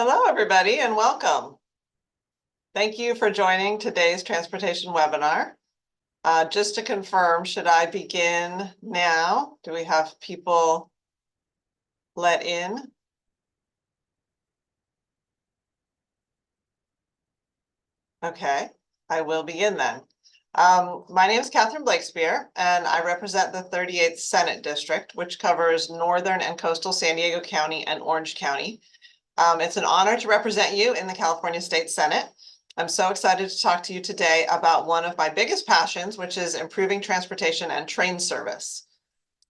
Hello, everybody, and welcome. Thank you for joining today's transportation webinar. Just to confirm, should I begin now? Do we have people let in? Okay, I will begin then. My name is Catherine Blakespear, and I represent the 38th Senate District, which covers northern and coastal San Diego County and Orange County. It's an honor to represent you in the California State Senate. I'm so excited to talk to you today about one of my biggest passions, which is improving transportation and train service.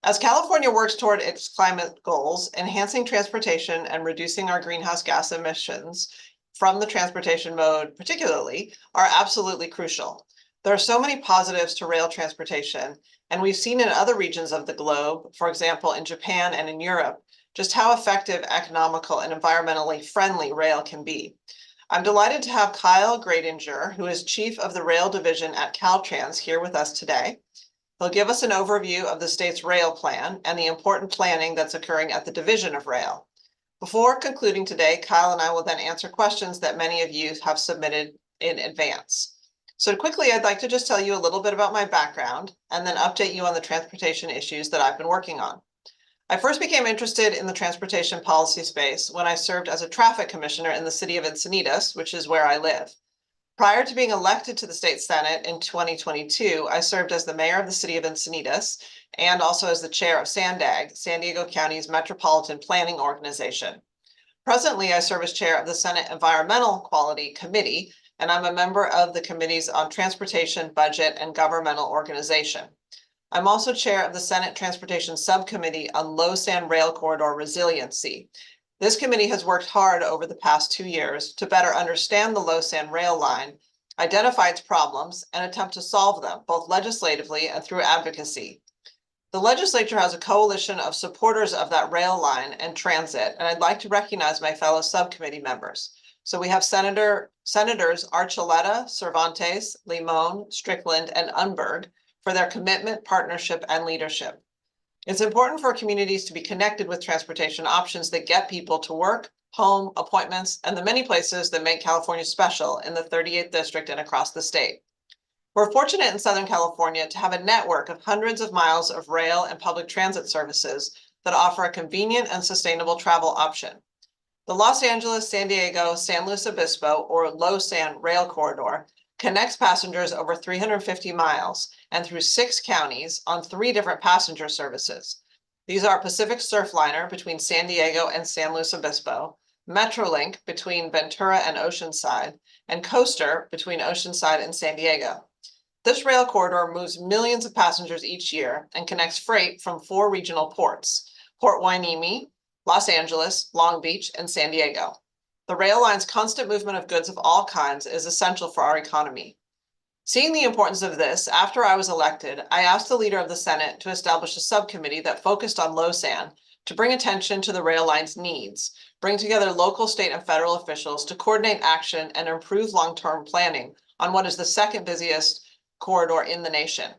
As California works toward its climate goals, enhancing transportation and reducing our greenhouse gas emissions from the transportation mode particularly are absolutely crucial. There are so many positives to rail transportation, and we've seen in other regions of the globe, for example, in Japan and in Europe, just how effective, economical, and environmentally friendly rail can be. I'm delighted to have Kyle Gradinger, who is Chief of the Rail Division at Caltrans, here with us today. He'll give us an overview of the state's rail plan and the important planning that's occurring at the Division of Rail. Before concluding today, Kyle and I will then answer questions that many of you have submitted in advance. So quickly, I'd like to just tell you a little bit about my background and then update you on the transportation issues that I've been working on. I first became interested in the transportation policy space when I served as a traffic commissioner in the city of Encinitas, which is where I live. Prior to being elected to the state senate in 2022, I served as the mayor of the city of Encinitas and also as the chair of SANDAG, San Diego County's Metropolitan Planning Organization. Presently, I serve as chair of the Senate Environmental Quality Committee, and I'm a member of the committees on transportation, budget, and governmental organization. I'm also chair of the Senate Transportation Subcommittee on Low-Sand Rail Corridor Resiliency. This committee has worked hard over the past 2 years to better understand the low-sand rail line, identify its problems, and attempt to solve them, both legislatively and through advocacy. The legislature has a coalition of supporters of that rail line and transit, and I'd like to recognize my fellow subcommittee members. So we have Senators Archuleta, Cervantes, Limon, Strickland, and Unberg for their commitment, partnership, and leadership. It's important for communities to be connected with transportation options that get people to work, home, appointments, and the many places that make California special in the 38th district and across the state. We're fortunate in Southern California to have a network of hundreds of miles of rail and public transit services that offer a convenient and sustainable travel option. The Los Angeles, San Diego, San Luis Obispo, or Low-Sand Rail Corridor connects passengers over 350 miles and through 6 counties on 3 different passenger services. These are Pacific Surfliner between San Diego and San Luis Obispo, Metrolink between Ventura and Oceanside, and Coaster between Oceanside and San Diego. This rail corridor moves millions of passengers each year and connects freight from 4 regional ports: Port Hueneme, Los Angeles, Long Beach, and San Diego. The rail line's constant movement of goods of all kinds is essential for our economy. Seeing the importance of this, after I was elected, I asked the leader of the Senate to establish a subcommittee that focused on low sand to bring attention to the rail line's needs, bring together local, state, and federal officials to coordinate action and improve long-term planning on what is the second busiest corridor in the nation.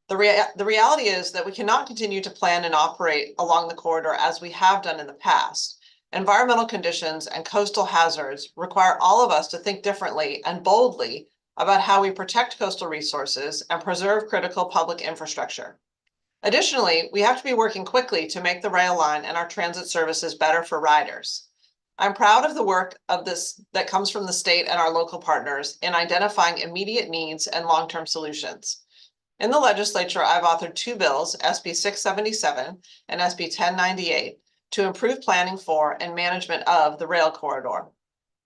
The reality is that we cannot continue to plan and operate along the corridor as we have done in the past. Environmental conditions and coastal hazards require all of us to think differently and boldly about how we protect coastal resources and preserve critical public infrastructure. Additionally, we have to be working quickly to make the rail line and our transit services better for riders. I'm proud of the work that comes from the state and our local partners in identifying immediate needs and long-term solutions. In the legislature, I've authored 2 bills, SB 677 and SB 1098, to improve planning for and management of the rail corridor.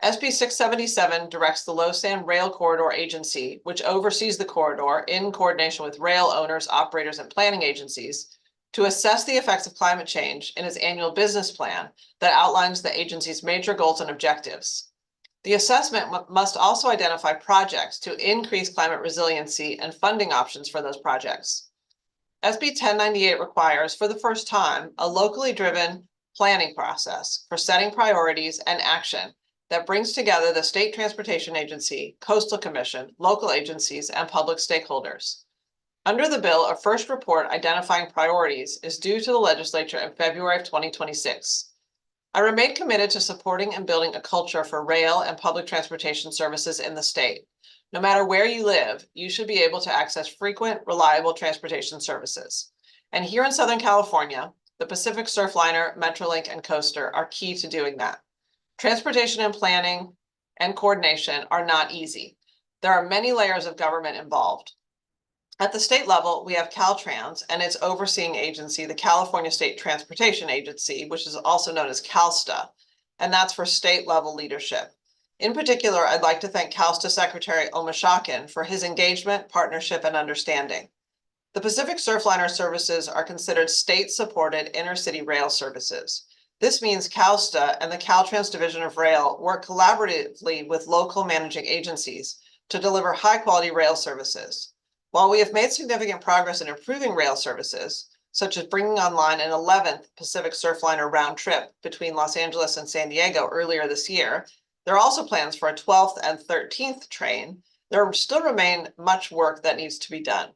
SB 677 directs the Low-Sand Rail Corridor Agency, which oversees the corridor in coordination with rail owners, operators, and planning agencies, to assess the effects of climate change in its annual business plan that outlines the agency's major goals and objectives. The assessment must also identify projects to increase climate resiliency and funding options for those projects. SB 1098 requires, for the first time, a locally driven planning process for setting priorities and action that brings together the State Transportation Agency, Coastal Commission, local agencies, and public stakeholders. Under the bill, a first report identifying priorities is due to the legislature in February of 2026. I remain committed to supporting and building a culture for rail and public transportation services in the state. No matter where you live, you should be able to access frequent, reliable transportation services. And here in Southern California, the Pacific Surfliner, Metrolink, and Coaster are key to doing that. Transportation and planning and coordination are not easy. There are many layers of government involved. At the state level, we have Caltrans and its overseeing agency, the California State Transportation Agency, which is also known as CalSTA, and that's for state level leadership. In particular, I'd like to thank CalSTA Secretary Omashakin for his engagement, partnership, and understanding. The Pacific Surfliner services are considered state-supported intercity rail services. This means CalSTA and the Caltrans Division of Rail work collaboratively with local managing agencies to deliver high-quality rail services. While we have made significant progress in improving rail services, such as bringing online an 11th Pacific Surfliner round trip between Los Angeles and San Diego earlier this year, there are also plans for a 12th and 13th train. There still remain much work that needs to be done.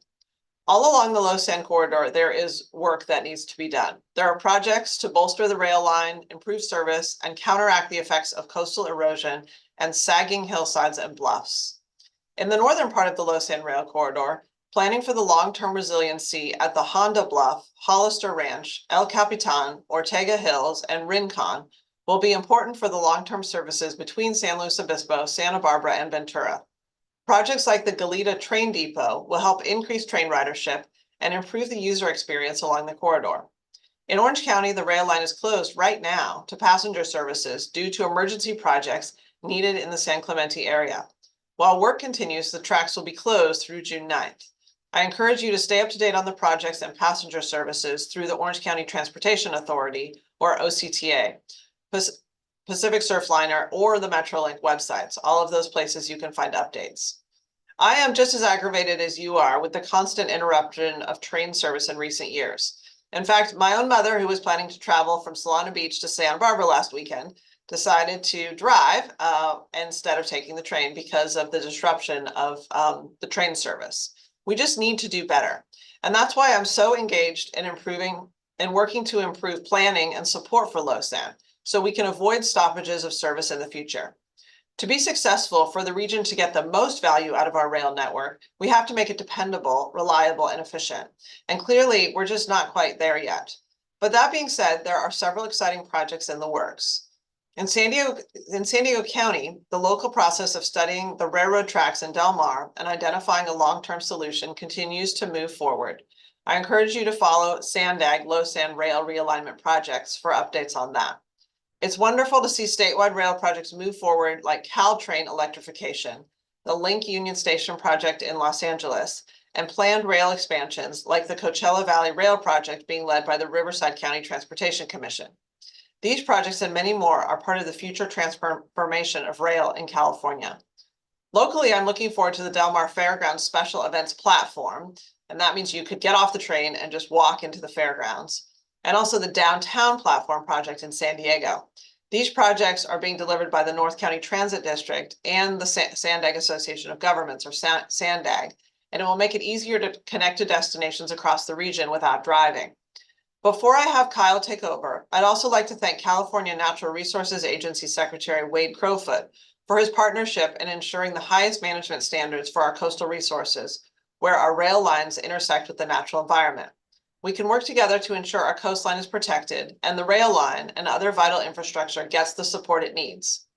All along the Los San corridor, there is work that needs to be done. There are projects to bolster the rail line, improve service, and counteract the effects of coastal erosion and sagging hillsides and bluffs. In the northern part of the Los San rail corridor, planning for the long-term resiliency at the Honda Bluff, Hollister Ranch, El Capitan, Ortega Hills, and Rincon will be important for the long-term services between San Luis Obispo, Santa Barbara, and Ventura. Projects like the Goleta Train Depot will help increase train ridership and improve the user experience along the corridor. In Orange County, the rail line is closed right now to passenger services due to emergency projects needed in the San Clemente area. While work continues, the tracks will be closed through June 9th. I encourage you to stay up to date on the projects and passenger services through the Orange County Transportation Authority, or OCTA, Pacific Surfliner, or the Metrolink websites. All of those places you can find updates. I am just as aggravated as you are with the constant interruption of train service in recent years. In fact, my own mother, who was planning to travel from Solana Beach to Santa Barbara last weekend, decided to drive instead of taking the train because of the disruption of the train service. We just need to do better. And that's why I'm so engaged in improving and working to improve planning and support for LoSAN, so we can avoid stoppages of service in the future. To be successful, for the region to get the most value out of our rail network, we have to make it dependable, reliable, and efficient. And clearly, we're just not quite there yet. But that being said, there are several exciting projects in the works. In San Diego County, the local process of studying the railroad tracks in Del Mar and identifying a long-term solution continues to move forward. I encourage you to follow SANDAG LoSAN Rail Realignment Projects for updates on that. It's wonderful to see statewide rail projects move forward like Caltrain electrification, the Link Union Station project in Los Angeles, and planned rail expansions like the Coachella Valley Rail project being led by the Riverside County Transportation Commission. These projects and many more are part of the future transformation of rail in California. Locally, I'm looking forward to the Del Mar Fairgrounds Special Events Platform, and that means you could get off the train and just walk into the fairgrounds, and also the Downtown Platform project in San Diego. These projects are being delivered by the North County Transit District and the SANDAG Association of Governments, or SANDAG, and it will make it easier to connect to destinations across the region without driving. Before I have Kyle take over, I'd also like to thank California Natural Resources Agency Secretary Wade Crowfoot for his partnership in ensuring the highest management standards for our coastal resources, where our rail lines intersect with the natural environment. We can work together to ensure our coastline is protected and the rail line and other vital infrastructure gets the support it needs.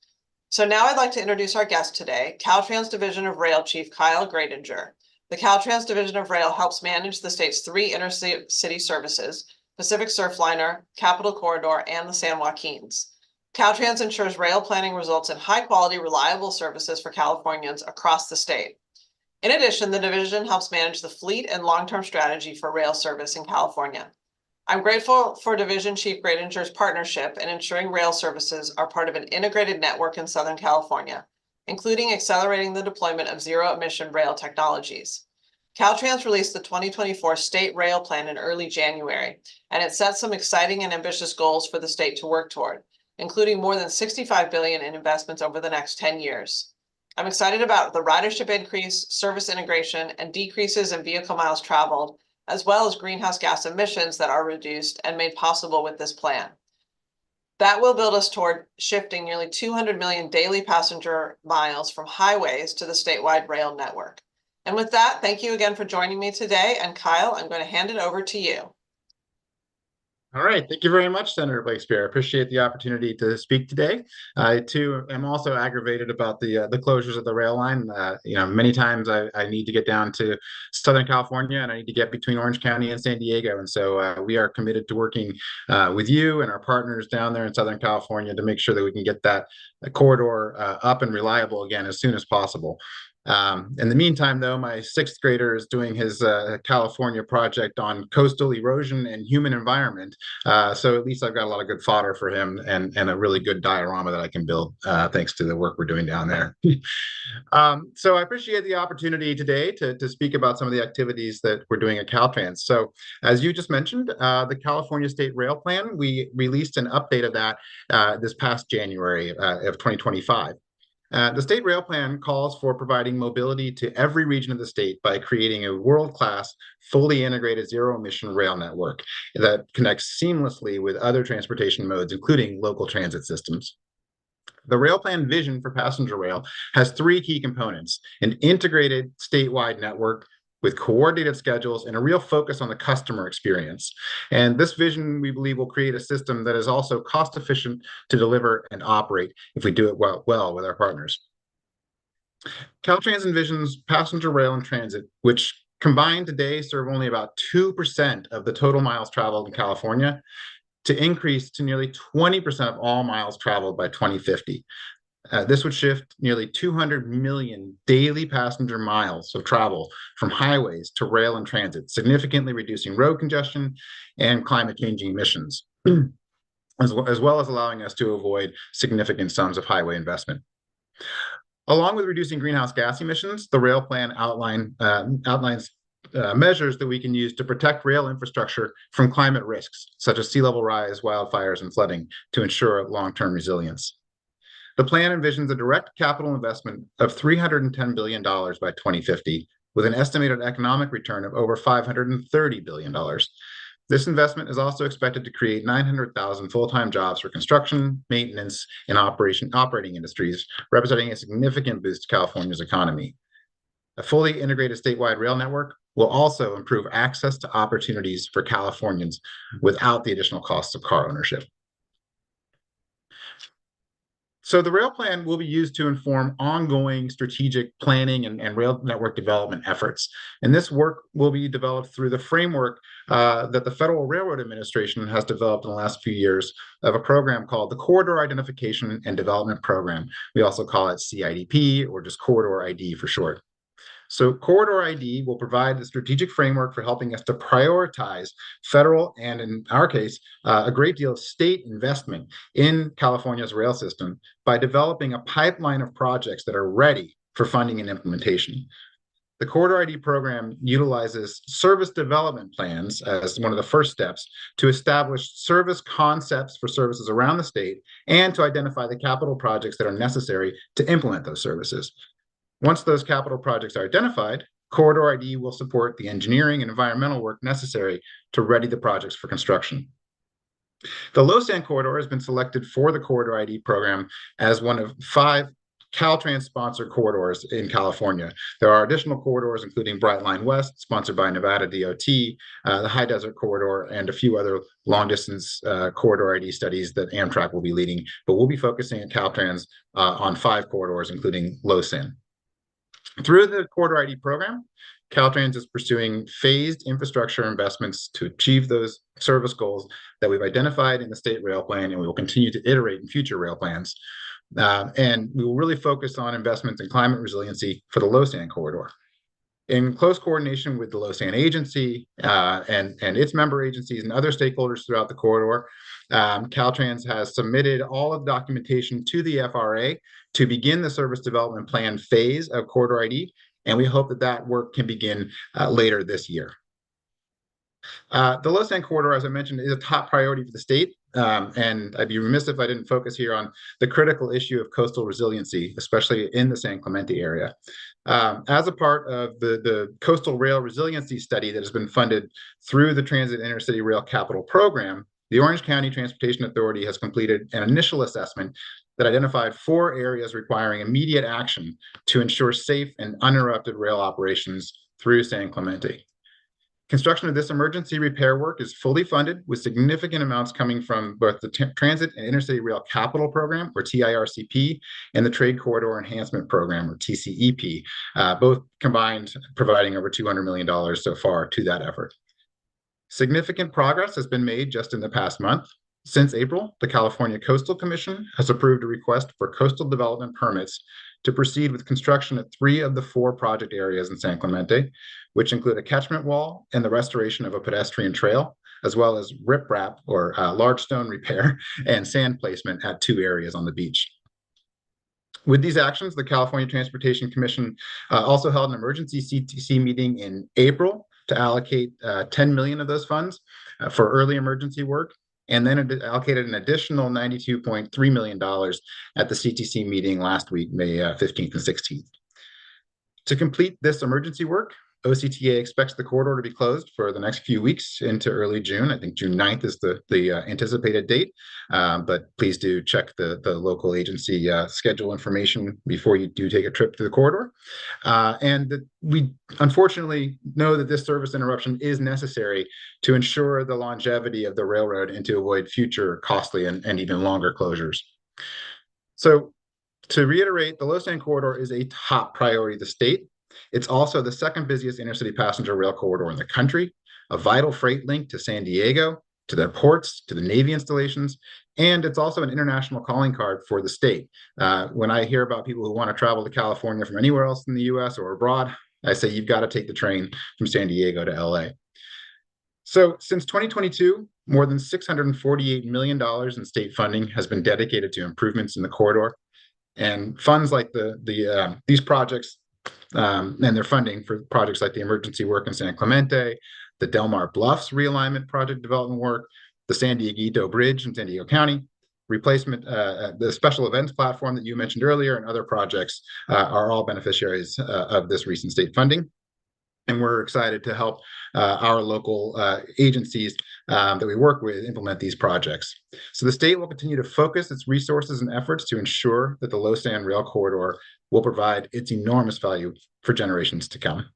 So now I'd like to introduce our guest today, Caltrans Division of Rail Chief Kyle Gradinger. The Caltrans Division of Rail helps manage the state's 3 intercity services, Pacific Surfliner, Capital Corridor, and the San Joaquins. Caltrans ensures rail planning results in high-quality, reliable services for Californians across the state. In addition, the division helps manage the fleet and long-term strategy for rail service in California. I'm grateful for Division Chief Gradinger's partnership in ensuring rail services are part of an integrated network in Southern California, including accelerating the deployment of zero-emission rail technologies. Caltrans released the 2024 State Rail Plan in early January, and it set some exciting and ambitious goals for the state to work toward, including more than $65 billion in investments over the next 10 years. I'm excited about the ridership increase, service integration, and decreases in vehicle miles traveled, as well as greenhouse gas emissions that are reduced and made possible with this plan. That will build us toward shifting nearly 200 million daily passenger miles from highways to the statewide rail network. And with that, thank you again for joining me today. And Kyle, I'm going to hand it over to you. All right. Thank you very much, Senator Blakespear. I appreciate the opportunity to speak today. I, too, am also aggravated about the closures of the rail line. Many times I need to get down to Southern California and I need to get between Orange County and San Diego. And so we are committed to working with you and our partners down there in Southern California to make sure that we can get that corridor up and reliable again as soon as possible. In the meantime, though, my sixth grader is doing his California project on coastal erosion and human environment. So at least I've got a lot of good fodder for him and a really good diorama that I can build thanks to the work we're doing down there. So I appreciate the opportunity today to speak about some of the activities that we're doing at Caltrans. So as you just mentioned, the California State Rail Plan, we released an update of that this past January of 2025. The state rail plan calls for providing mobility to every region of the state by creating a world-class, fully integrated zero-emission rail network that connects seamlessly with other transportation modes, including local transit systems. The rail plan vision for passenger rail has three key components: an integrated statewide network with coordinated schedules and a real focus on the customer experience. And this vision, we believe, will create a system that is also cost efficient to deliver and operate if we do it well with our partners. Caltrans envisions passenger rail and transit, which combined today serve only about 2% of the total miles traveled in California, to increase to nearly 20% of all miles traveled by 2050. This would shift nearly 200 million daily passenger miles of travel from highways to rail and transit, significantly reducing road congestion and climate-changing emissions, as well as allowing us to avoid significant sums of highway investment. Along with reducing greenhouse gas emissions, the rail plan outlines measures that we can use to protect rail infrastructure from climate risks, such as sea level rise, wildfires, and flooding, to ensure long-term resilience. The plan envisions a direct capital investment of $310 billion by 2050, with an estimated economic return of over $530 billion. This investment is also expected to create 900,000 full-time jobs for construction, maintenance, and operating industries, representing a significant boost to California's economy. A fully integrated statewide rail network will also improve access to opportunities for Californians without the additional costs of car ownership. So the rail plan will be used to inform ongoing strategic planning and rail network development efforts. And this work will be developed through the framework that the Federal Railroad Administration has developed in the last few years of a program called the Corridor Identification and Development Program. We also call it CIDP, or just Corridor ID for short. So Corridor ID will provide the strategic framework for helping us to prioritize federal and, in our case, a great deal of state investment in California's rail system by developing a pipeline of projects that are ready for funding and implementation. The Corridor ID program utilizes service development plans as one of the first steps to establish service concepts for services around the state and to identify the capital projects that are necessary to implement those services. Once those capital projects are identified, Corridor ID will support the engineering and environmental work necessary to ready the projects for construction. The Low-Sand Corridor has been selected for the Corridor ID program as one of 5 Caltrans-sponsored corridors in California. There are additional corridors, including Brightline West, sponsored by Nevada DOT, the High Desert Corridor, and a few other long-distance corridor ID studies that Amtrak will be leading. But we'll be focusing at Caltrans on 5 corridors, including Low-Sand. Through the Corridor ID program, Caltrans is pursuing phased infrastructure investments to achieve those service goals that we've identified in the state rail plan, and we will continue to iterate in future rail plans. And we will really focus on investments in climate resiliency for the Low-Sand Corridor. In close coordination with the Low-Sand Agency and its member agencies and other stakeholders throughout the corridor, Caltrans has submitted all of the documentation to the FRA to begin the service development plan phase of Corridor ID, and we hope that that work can begin later this year. The Low-Sand Corridor, as I mentioned, is a top priority for the state, and I'd be remiss if I didn't focus here on the critical issue of coastal resiliency, especially in the San Clemente area. As a part of the Coastal Rail Resiliency Study that has been funded through the Transit Intercity Rail Capital Program, the Orange County Transportation Authority has completed an initial assessment that identified 4 areas requiring immediate action to ensure safe and uninterrupted rail operations through San Clemente. Construction of this emergency repair work is fully funded, with significant amounts coming from both the Transit and Interstate Rail Capital Program, or TIRCP, and the Trade Corridor Enhancement Program, or TCEP, both combined providing over $200 million so far to that effort. Significant progress has been made just in the past month. Since April, the California Coastal Commission has approved a request for coastal development permits to proceed with construction at 3 of the 4 project areas in San Clemente, which include a catchment wall and the restoration of a pedestrian trail, as well as riprap, or large stone repair, and sand placement at 2 areas on the beach. With these actions, the California Transportation Commission also held an emergency CTC meeting in April to allocate 10 million of those funds for early emergency work, and then it allocated an additional $92.3 million at the CTC meeting last week, May 15th and 16th. To complete this emergency work, OCTA expects the corridor to be closed for the next few weeks into early June. I think June 9th is the anticipated date, but please do check the local agency schedule information before you do take a trip to the corridor. We unfortunately know that this service interruption is necessary to ensure the longevity of the railroad and to avoid future costly and even longer closures. So to reiterate, the Los Angeles corridor is a top priority of the state. It's also the second busiest intercity passenger rail corridor in the country, a vital freight link to San Diego, to the ports, to the Navy installations, and it's also an international calling card for the state. When I hear about people who want to travel to California from anywhere else in the US or abroad, I say you've got to take the train from San Diego to LA. So since 2022, more than $648 million in state funding has been dedicated to improvements in the corridor. And funds like these projects and their funding for projects like the emergency work in San Clemente, the Del Mar Bluffs realignment project development work, the San Dieguito Bridge in San Diego County, replacement, the special events platform that you mentioned earlier, and other projects are all beneficiaries of this recent state funding. And we're excited to help our local agencies that we work with implement these projects. So the state will continue to focus its resources and efforts to ensure that the Los Angeles Rail Corridor will provide its enormous value for generations to come.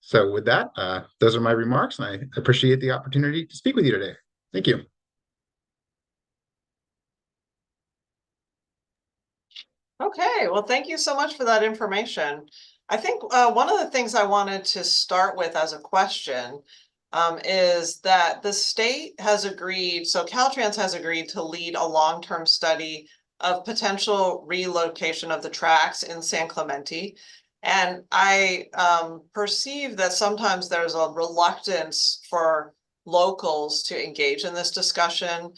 So with that, those are my remarks, and I appreciate the opportunity to speak with you today. Thank you. Okay, well, thank you so much for that information. I think one of the things I wanted to start with as a question is that the state has agreed, so Caltrans has agreed to lead a long-term study of potential relocation of the tracks in San Clemente. And I perceive that sometimes there's a reluctance for locals to engage in this discussion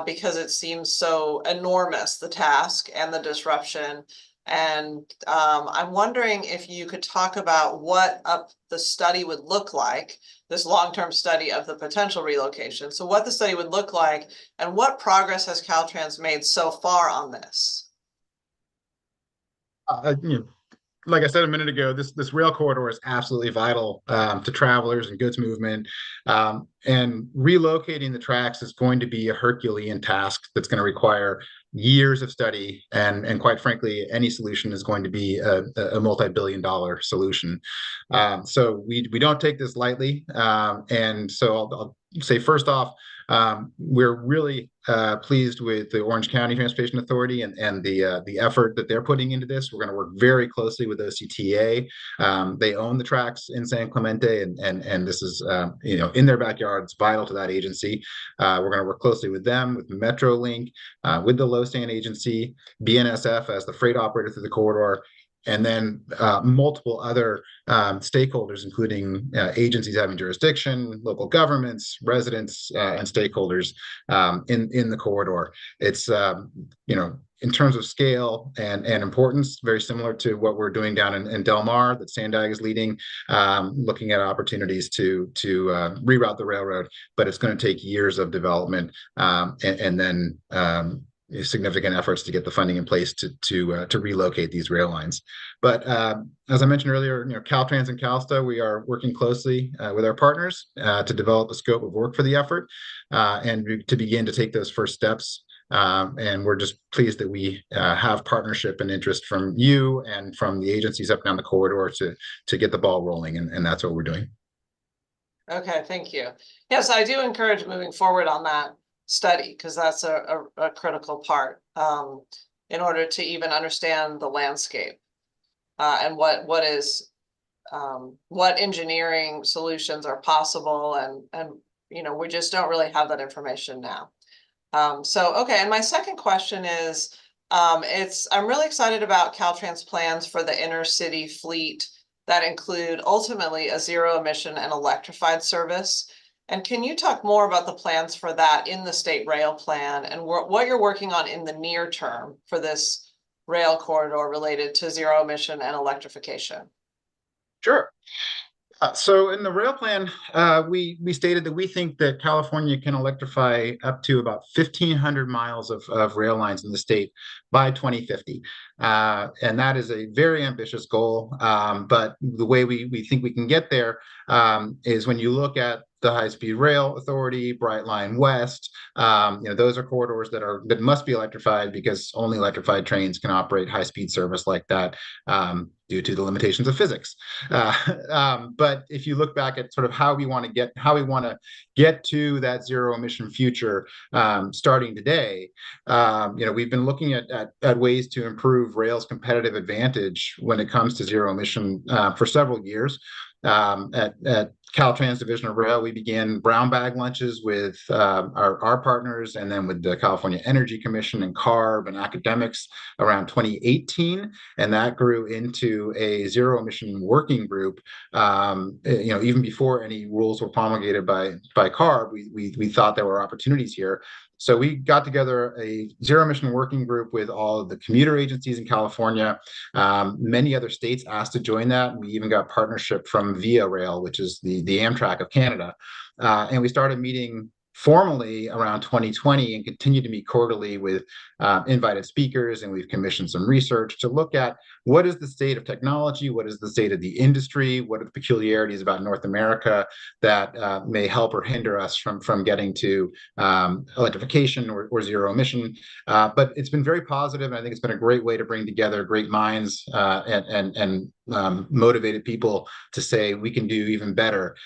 because it seems so enormous, the task and the disruption. And I'm wondering if you could talk about what the study would look like, this long-term study of the potential relocation. So what the study would look like and what progress has Caltrans made so far on this? Like I said a minute ago, this rail corridor is absolutely vital to travelers and goods movement. And relocating the tracks is going to be a Herculean task that's going to require years of study. And quite frankly, any solution is going to be a multi-billion-dollar solution. So we don't take this lightly. And so I'll say first off, we're really pleased with the Orange County Transportation Authority and the effort that they're putting into this. We're going to work very closely with OCTA. They own the tracks in San Clemente, and this is in their backyard. It's vital to that agency. We're going to work closely with them, with Metrolink, with the LoSan agency, BNSF as the freight operator through the corridor, and then multiple other stakeholders, including agencies having jurisdiction, local governments, residents, and stakeholders in the corridor. It's in terms of scale and importance, very similar to what we're doing down in Del Mar that Sandag is leading, looking at opportunities to reroute the railroad, but it's going to take years of development and then significant efforts to get the funding in place to relocate these rail lines. But as I mentioned earlier, Caltrans and Calsta, we are working closely with our partners to develop the scope of work for the effort and to begin to take those first steps. And we're just pleased that we have partnership and interest from you and from the agencies up and down the corridor to get the ball rolling, and that's what we're doing. Okay, thank you. Yes, I do encourage moving forward on that study because that's a critical part in order to even understand the landscape and what engineering solutions are possible, and we just don't really have that information now. So okay, and my second question is I'm really excited about Caltrans plans for the inner city fleet that include ultimately a zero emission and electrified service. And can you talk more about the plans for that in the state rail plan and what you're working on in the near term for this rail corridor related to zero emission and electrification? Sure. So in the rail plan, we stated that we think that California can electrify up to about 1,500 miles of rail lines in the state by 2050. And that is a very ambitious goal. But the way we think we can get there is when you look at the High-Speed Rail Authority, Bright Line West, those are corridors that must be electrified because only electrified trains can operate high-speed service like that due to the limitations of physics. But if you look back at sort of how we want to get to that zero emission future starting today, we've been looking at ways to improve rail's competitive advantage when it comes to zero emission for several years. At Caltrans Division of Rail, we began brown bag lunches with our partners and then with the California Energy Commission and CARB and academics around 2018. And that grew into a zero emission working group. Even before any rules were promulgated by CARB, we thought there were opportunities here. So we got together a zero emission working group with all of the commuter agencies in California. Many other states asked to join that. We even got partnership from Via Rail, which is the Amtrak of Canada. And we started meeting formally around 2020 and continue to meet quarterly with invited speakers. And we've commissioned some research to look at what is the state of technology, what is the state of the industry, what are the peculiarities about North America that may help or hinder us from getting to electrification or zero emission. But it's been very positive, and I think it's been a great way to bring together great minds and motivated people to say we can do even better.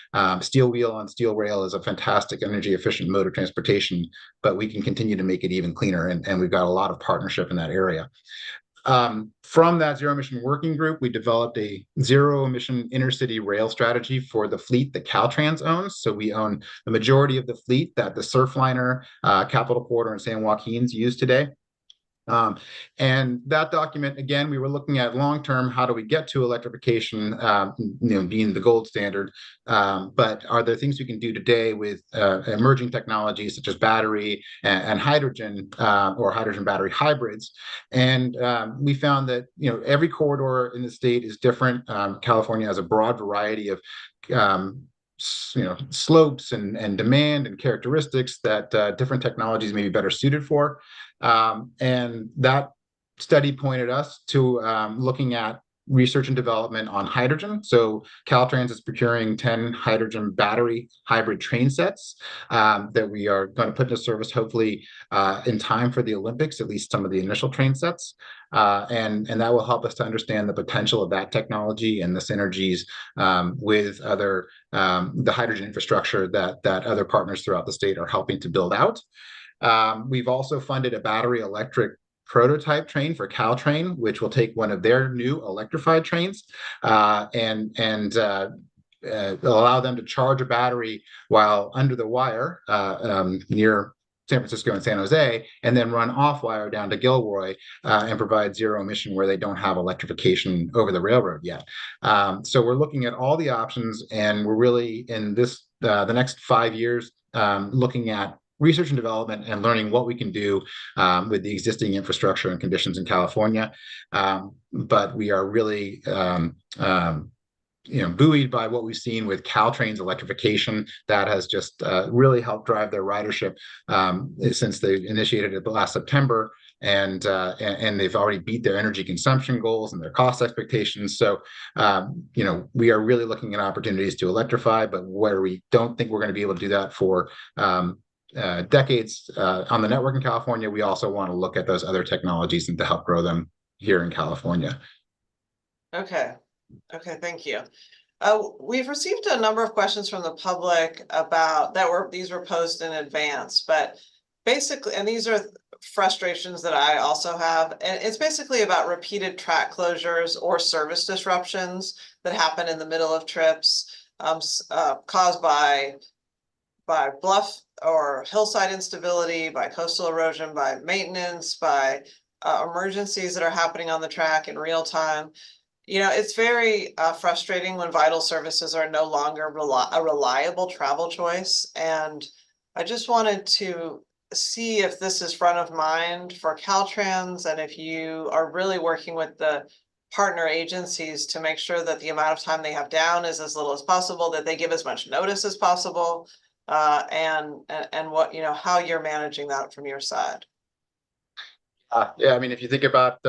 Steel wheel on steel rail is a fantastic energy efficient mode of transportation, but we can continue to make it even cleaner, and we've got a lot of partnership in that area. From that zero emission working group, we developed a zero emission intercity rail strategy for the fleet that Caltrans owns. So we own the majority of the fleet that the Surfliner, Capital Corridor, and San Joaquin's use today. And that document, again, we were looking at long-term, how do we get to electrification, being the gold standard, but are there things we can do today with emerging technologies such as battery and hydrogen or hydrogen battery hybrids? And we found that, every corridor in the state is different. California has a broad variety of slopes and demand and characteristics that different technologies may be better suited for. And that study pointed us to looking at research and development on hydrogen. So Caltrans is procuring 10 hydrogen battery hybrid train sets that we are going to put into service hopefully in time for the Olympics, at least some of the initial train sets. And that will help us to understand the potential of that technology and the synergies with the hydrogen infrastructure that other partners throughout the state are helping to build out. We've also funded a battery electric prototype train for Caltrain, which will take one of their new electrified trains and allow them to charge a battery while under the wire near San Francisco and San Jose, and then run off wire down to Gilroy and provide zero emission where they don't have electrification over the railroad yet. So we're looking at all the options, and we're really in the next 5 years looking at research and development and learning what we can do with the existing infrastructure and conditions in California. But we are really buoyed by what we've seen with Caltrain's electrification. That has just really helped drive their ridership since they initiated it last September. And they've already beat their energy consumption goals and their cost expectations. So, we are really looking at opportunities to electrify, but where we don't think we're going to be able to do that for decades on the network in California, we also want to look at those other technologies and to help grow them here in California. Okay. Okay, thank you. We've received a number of questions from the public about these were posed in advance, but basically, and these are frustrations that I also have, and it's basically about repeated track closures or service disruptions that happen in the middle of trips, caused by bluff or hillside instability, by coastal erosion, by maintenance, by emergencies that are happening on the track in real time. It's very frustrating when vital services are no longer a reliable travel choice. And I just wanted to see if this is front of mind for Caltrans and if you are really working with the partner agencies to make sure that the amount of time they have down is as little as possible, that they give as much notice as possible, and what, how you're managing that from your side. Yeah, I mean, if you think about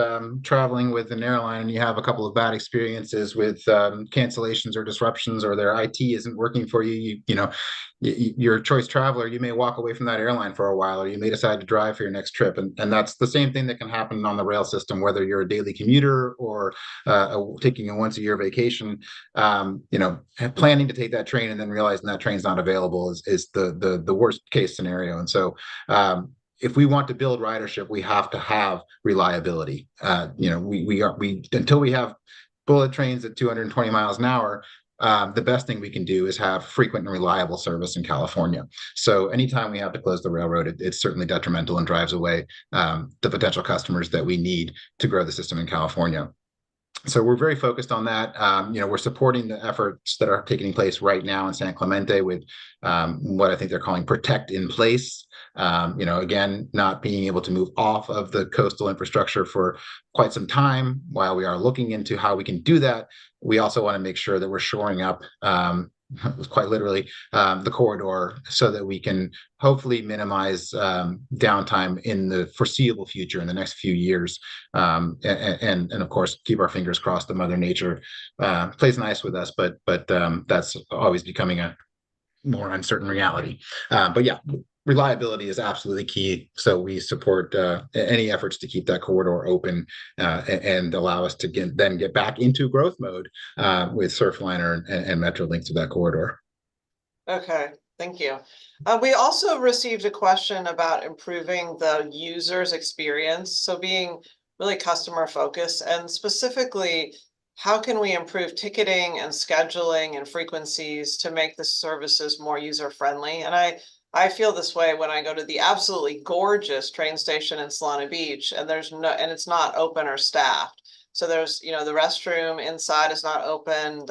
traveling with an airline and you have a couple of bad experiences with cancellations or disruptions, or their IT isn't working for you, you're a choice traveler, you may walk away from that airline for a while, or you may decide to drive for your next trip. And that's the same thing that can happen on the rail system, whether you're a daily commuter or taking a once-a-year vacation. Planning to take that train and then realizing that train's not available is the worst case scenario. And so if we want to build ridership, we have to have reliability. We until we have bullet trains at 220 miles an hour, the best thing we can do is have frequent and reliable service in California. So anytime we have to close the railroad, it's certainly detrimental and drives away the potential customers that we need to grow the system in California. So we're very focused on that. We're supporting the efforts that are taking place right now in San Clemente with what I think they're calling Protect in Place. Again, not being able to move off of the coastal infrastructure for quite some time. While we are looking into how we can do that, we also want to make sure that we're shoring up, quite literally, the corridor so that we can hopefully minimize downtime in the foreseeable future in the next few years. And of course, keep our fingers crossed that Mother Nature plays nice with us, but that's always becoming a more uncertain reality. But yeah, reliability is absolutely key. So we support any efforts to keep that corridor open and allow us to get back into growth mode with Surfliner and Metrolink to that corridor. Okay, thank you. We also received a question about improving the user's experience. So being really customer focused, and specifically, how can we improve ticketing and scheduling and frequencies to make the services more user friendly? And I feel this way when I go to the absolutely gorgeous train station in Solana Beach, and it's not open or staffed. So there's, the restroom inside is not open.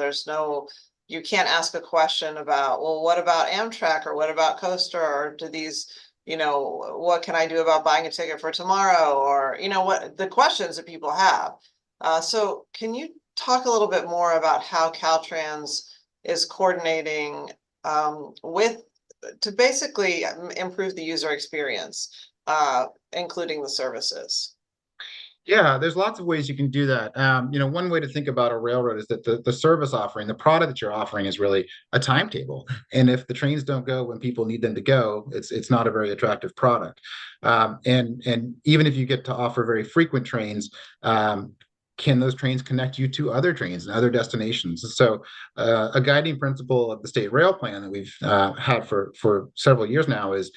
You can't ask a question about, well, what about Amtrak, or what about Coaster, or do these, what can I do about buying a ticket for tomorrow, or, what the questions that people have. So can you talk a little bit more about how Caltrans is coordinating to basically improve the user experience, including the services? Yeah, there's lots of ways you can do that. One way to think about a railroad is that the service offering, the product that you're offering, is really a timetable. And if the trains don't go when people need them to go, it's not a very attractive product. And even if you get to offer very frequent trains, can those trains connect you to other trains and other destinations? So a guiding principle of the state rail plan that we've had for several years now is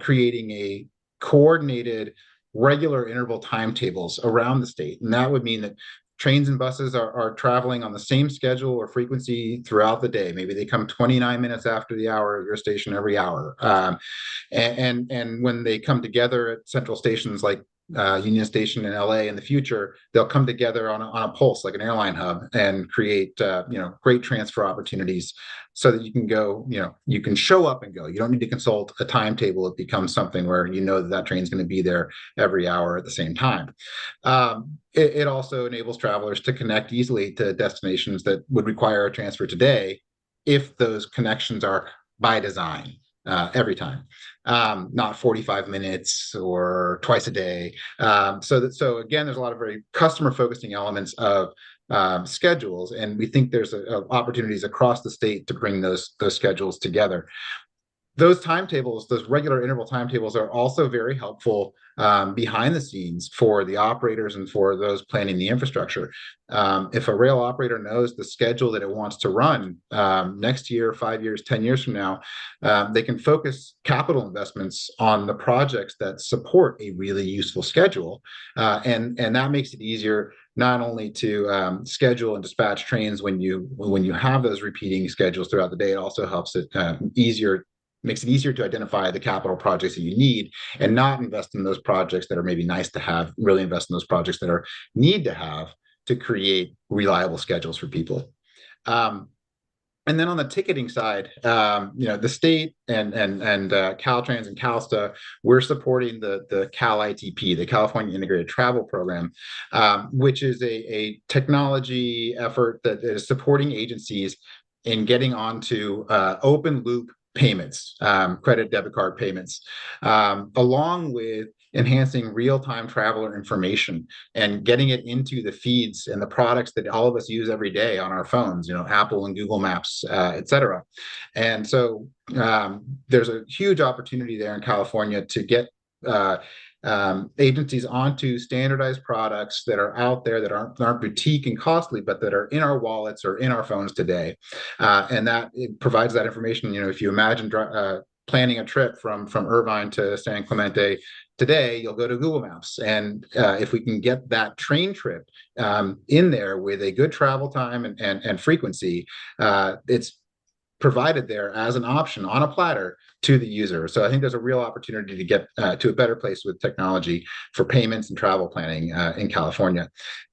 creating a coordinated regular interval timetables around the state. And that would mean that trains and buses are traveling on the same schedule or frequency throughout the day. Maybe they come 29 minutes after the hour at your station every hour. And when they come together at central stations like Union Station in LA in the future, they'll come together on a pulse like an airline hub and create great transfer opportunities so that you can go, you can show up and go. You don't need to consult a timetable. It becomes something where you know that train's going to be there every hour at the same time. It also enables travelers to connect easily to destinations that would require a transfer today if those connections are by design every time, not 45 minutes or twice a day. So again, there's a lot of very customer focusing elements of schedules, and we think there's opportunities across the state to bring those schedules together. Those timetables, those regular interval timetables, are also very helpful behind the scenes for the operators and for those planning the infrastructure. If a rail operator knows the schedule that it wants to run next year, 5 years, 10 years from now, they can focus capital investments on the projects that support a really useful schedule. And that makes it easier not only to schedule and dispatch trains when you have those repeating schedules throughout the day, it also helps it makes it easier to identify the capital projects that you need and not invest in those projects that are maybe nice to have, really invest in those projects that are need to have to create reliable schedules for people. And then on the ticketing side, the state and Caltrans and CalSTA, we're supporting the Cal ITP, the California Integrated Travel Program, which is a technology effort that is supporting agencies in getting onto open loop payments, credit, debit card payments, along with enhancing real-time traveler information and getting it into the feeds and the products that all of us use every day on our phones, Apple and Google Maps, et cetera. And so there's a huge opportunity there in California to get agencies onto standardized products that are out there that aren't boutique and costly, but that are in our wallets or in our phones today. And that it provides that information. If you imagine planning a trip from Irvine to San Clemente today, you'll go to Google Maps. And if we can get that train trip in there with a good travel time and frequency, it's provided there as an option on a platter to the user. So I think there's a real opportunity to get to a better place with technology for payments and travel planning in California.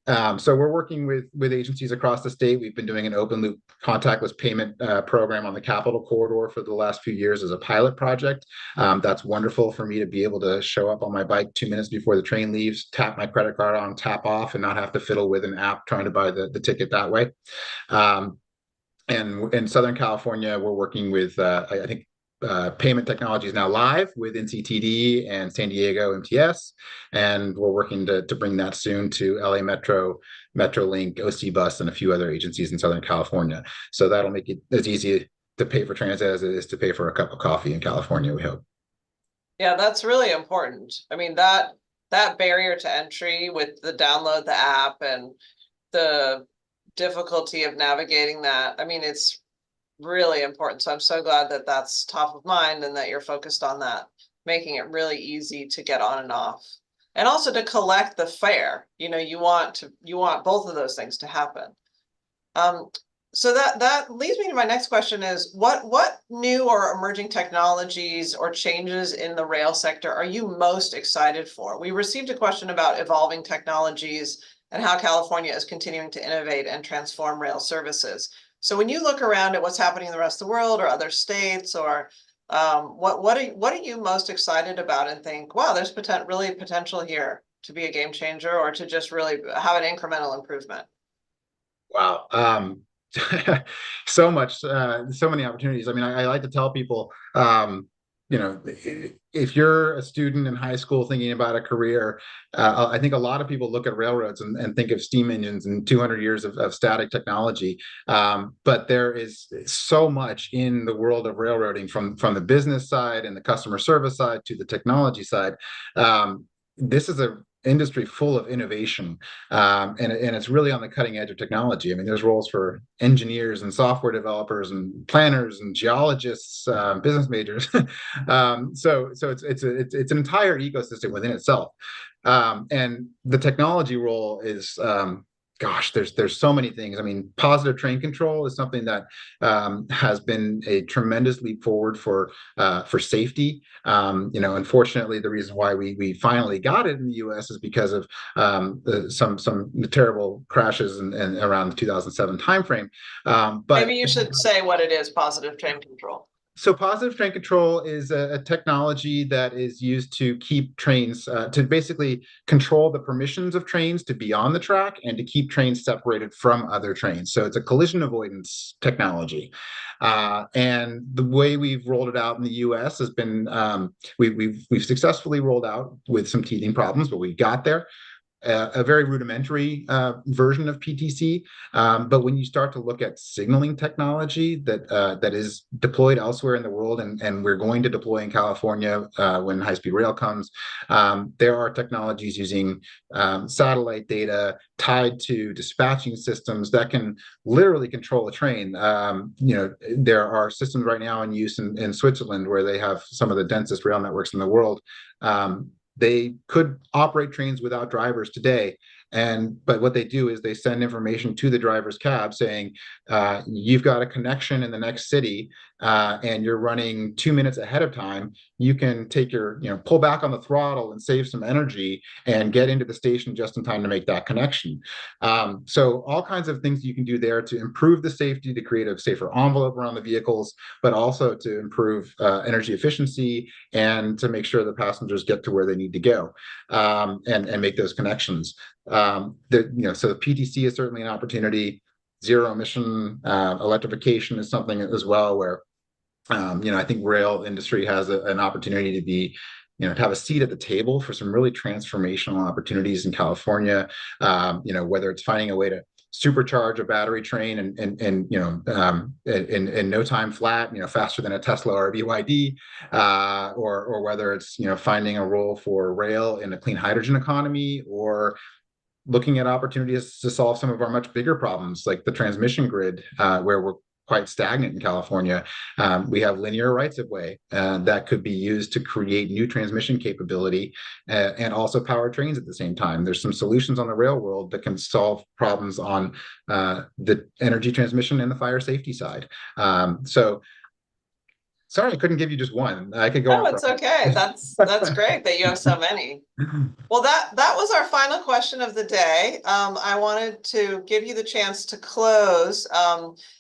So we're working with agencies across the state. We've been doing an open loop contactless payment program on the Capitol Corridor for the last few years as a pilot project. That's wonderful for me to be able to show up on my bike 2 minutes before the train leaves, tap my credit card on, tap off, and not have to fiddle with an app trying to buy the ticket that way. And in Southern California, we're working with, I think, payment technology is now live with NCTD and San Diego MTS, and we're working to bring that soon to LA Metro, Metrolink, OC Bus, and a few other agencies in Southern California. So that'll make it as easy to pay for transit as it is to pay for a cup of coffee in California, we hope. Yeah, that's really important. I mean, that barrier to entry with the download the app and the difficulty of navigating that, I mean, it's really important. So I'm so glad that that's top of mind and that you're focused on that, making it really easy to get on and off. And also to collect the fare. You want both of those things to happen. So that leads me to my next question is what new or emerging technologies or changes in the rail sector are you most excited for? We received a question about evolving technologies and how California is continuing to innovate and transform rail services. So when you look around at what's happening in the rest of the world or other states, or what are you most excited about and think, wow, there's really potential here to be a game changer or to just really have an incremental improvement? Wow. So much, so many opportunities. I mean, I like to tell people, if you're a student in high school thinking about a career, I think a lot of people look at railroads and think of steam engines and 200 years of static technology. But there is so much in the world of railroading from the business side and the customer service side to the technology side. This is a industry full of innovation, and it's really on the cutting edge of technology. I mean, there's roles for engineers and software developers and planners and geologists, business majors. So it's an entire ecosystem within itself, and the technology role is Gosh, there's so many things. I mean, positive train control is something that has been a tremendous leap forward for safety. Unfortunately, the reason why we finally got it in the U.S. is because of some terrible crashes and around the 2007 timeframe. Maybe But you should say what it is, positive train control. so positive train control is a technology that is used to keep trains, to basically control the permissions of trains to be on the track and to keep trains separated from other trains. So it's a collision avoidance technology. And the way we've rolled it out in the US has been, we've successfully rolled out with some teething problems, but we got there. A very rudimentary version of PTC. But when you start to look at signaling technology that is deployed elsewhere in the world, and we're going to deploy in California when high-speed rail comes, there are technologies using satellite data tied to dispatching systems that can literally control a train. There are systems right now in use in Switzerland where they have some of the densest rail networks in the world. They could operate trains without drivers today. But what they do is they send information to the driver's cab saying, you've got a connection in the next city, and you're running 2 minutes ahead of time. You can take pull back on the throttle and save some energy and get into the station just in time to make that connection. So all kinds of things you can do there to improve the safety, to create a safer envelope around the vehicles, but also to improve energy efficiency and to make sure the passengers get to where they need to go, and make those connections. So the PTC is certainly an opportunity. Zero emission electrification is something as well where I think rail industry has an opportunity to be, to have a seat at the table for some really transformational opportunities in California. Whether it's finding a way to supercharge a battery train and in no time flat, faster than a Tesla or a BYD, or whether it's finding a role for rail in a clean hydrogen economy, or looking at opportunities to solve some of our much bigger problems, like the transmission grid, where we're quite stagnant in California. We have linear rights of way that could be used to create new transmission capability and also power trains at the same time. There's some solutions on the rail world that can solve problems on the energy transmission and the fire safety side. So sorry, I couldn't give you just one. I could go on. No, it's okay. That's great that you have so many. Well, that was our final question of the day. I wanted to give you the chance to close,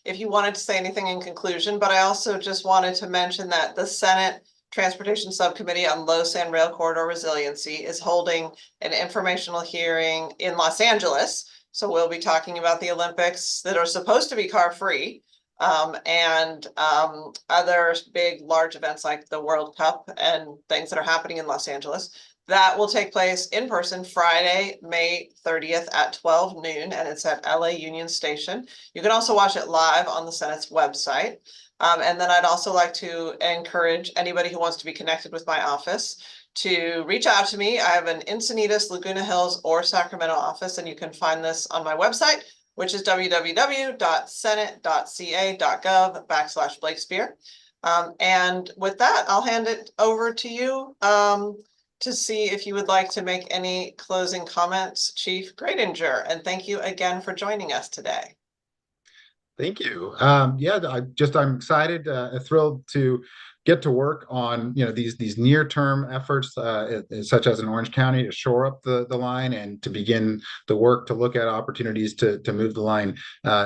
if you wanted to say anything in conclusion, but I also just wanted to mention that the Senate Transportation Subcommittee on Low Sand Rail Corridor Resiliency is holding an informational hearing in Los Angeles. So we'll be talking about the Olympics that are supposed to be car-free. And other big, large events like the World Cup and things that are happening in Los Angeles. That will take place in person Friday, May 30th at 12 noon, and it's at LA Union Station. You can also watch it live on the Senate's website. And then I'd also like to encourage anybody who wants to be connected with my office to reach out to me. I have an Encinitas, Laguna Hills, or Sacramento office, and you can find this on my website, which is www.senate.ca.gov/Blakespear. And with that, I'll hand it over to you to see if you would like to make any closing comments, Chief Gradinger. And thank you again for joining us today. Thank you. I'm excited, thrilled to get to work on these near-term efforts, such as in Orange County, to shore up the line and to begin the work to look at opportunities to move the line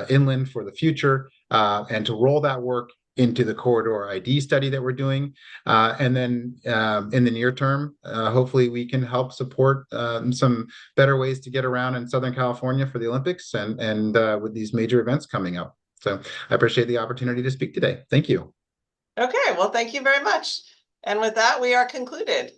inland for the future, and to roll that work into the corridor ID study that we're doing. And then in the near term, hopefully we can help support some better ways to get around in Southern California for the Olympics and with these major events coming up. So I appreciate the opportunity to speak today. Thank you. Okay, well, thank you very much. And with that, we are concluded.